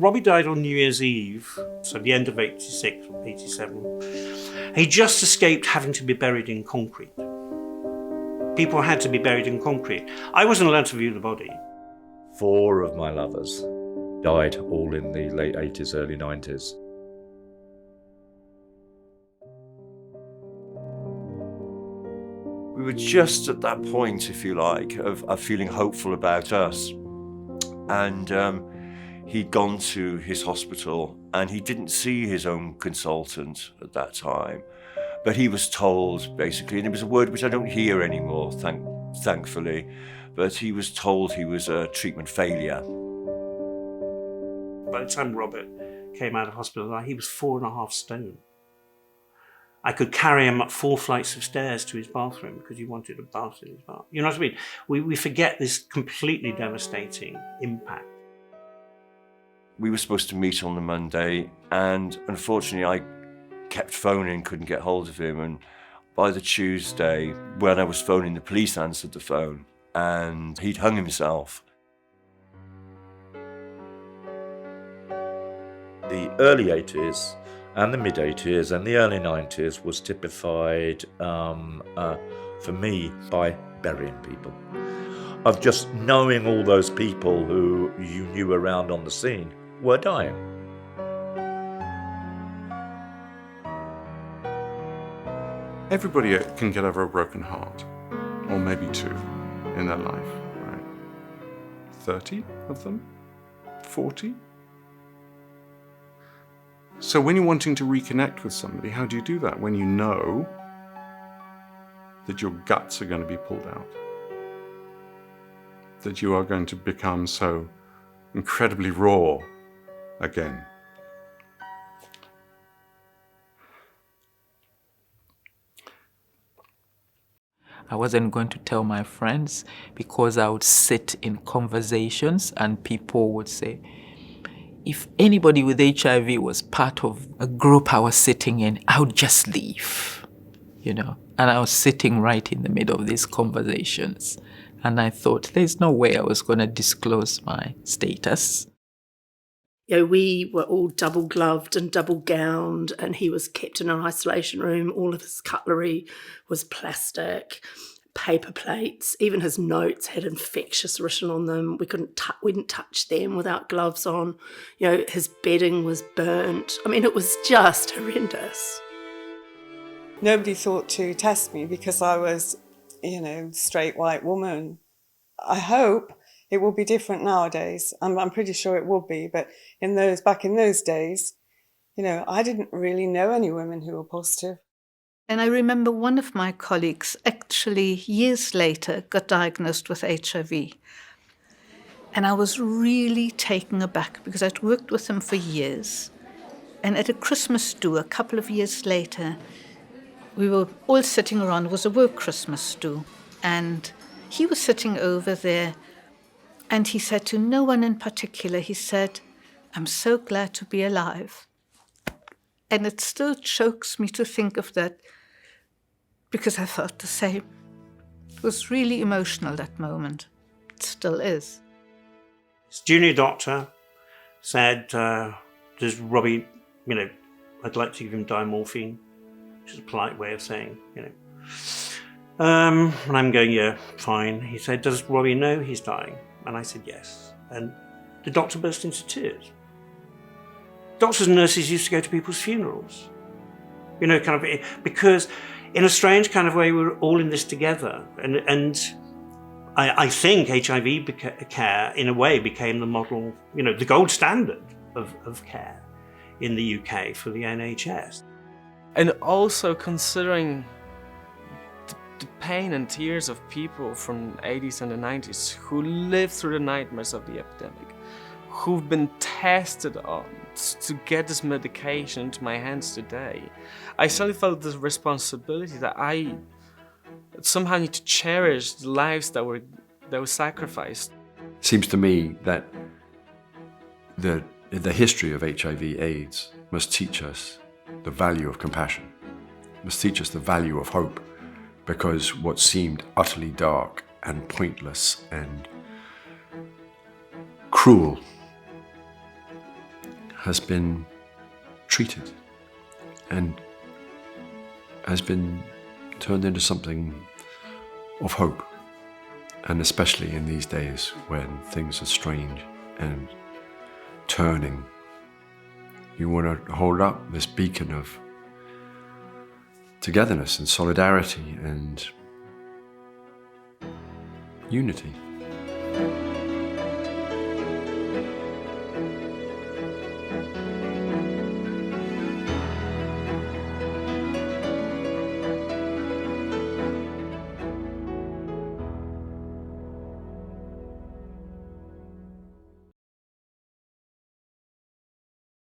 Robbie died on New Year's Eve, so the end of 86, 87. He just escaped having to be buried in concrete. People had to be buried in concrete. I wasn't allowed to view the body. 4 of my lovers died all in the late 80s, early 90s. We were just at that point, if you like, of feeling hopeful about us. And he'd gone to his hospital and he didn't see his own consultant at that time. But he was told, basically, and it was a word which I don't hear anymore, thankfully, but he was told he was a treatment failure. By the time Robert came out of hospital, he was 4.5 stone. I could carry him up 4 flights of stairs to his bathroom because he wanted a bath in his bath. You know what I mean? We forget this completely devastating impact. We were supposed to meet on the Monday, and unfortunately I kept phoning, couldn't get hold of him, and by the Tuesday, when I was phoning, the police answered the phone, and he'd hung himself. The early 80s and the mid-80s and the early 90s was typified, for me, by burying people. Of just knowing all those people who you knew around on the scene were dying. Everybody can get over a broken heart, or maybe 2 in their life, right? 30 of them? 40? So when you're wanting to reconnect with somebody, how do you do that? When you know that your guts are going to be pulled out, that you are going to become so incredibly raw again. I wasn't going to tell my friends because I would sit in conversations and people would say, if anybody with HIV was part of a group I was sitting in, I would just leave, you know. And I was sitting right in the middle of these conversations. And I thought, there's no way I was going to disclose my status. You know, we were all double gloved and double gowned, and he was kept in an isolation room. All of his cutlery was plastic, paper plates. Even his notes had infectious written on them. We didn't touch them without gloves on. You know, his bedding was burnt. I mean, it was just horrendous. Nobody thought to test me because I was, you know, straight white woman. I hope it will be different nowadays. I'm pretty sure it will be, but back in those days, you know, I didn't really know any women who were positive. And I remember one of my colleagues actually years later got diagnosed with HIV. And I was really taken aback because I'd worked with him for years. And at a Christmas do a couple of years later, we were all sitting around. It was a work Christmas do. And he was sitting over there. And he said to no one in particular, he said, "I'm so glad to be alive." And it still chokes me to think of that because I felt the same. It was really emotional, that moment. It still is. His junior doctor said, does Robbie, you know, I'd like to give him diamorphine, which is a polite way of saying, you know. And I'm going, yeah, fine. He said, does Robbie know he's dying? And I said, yes. And the doctor burst into tears. Doctors and nurses used to go to people's funerals, you know, kind of, because in a strange kind of way, we were all in this together. And I think HIV care, in a way, became the model, you know, the gold standard of care in the UK for the NHS. And also considering the pain and tears of people from the 80s and the 90s who lived through the nightmares of the epidemic, who've been tested on to get this medication into my hands today. I suddenly felt this responsibility that I somehow need to cherish the lives that were sacrificed. It seems to me that the history of HIV/AIDS must teach us the value of compassion, must teach us the value of hope, because what seemed utterly dark and pointless and cruel has been treated and has been turned into something of hope. And especially in these days when things are strange and turning, you want to hold up this beacon of togetherness and solidarity and unity.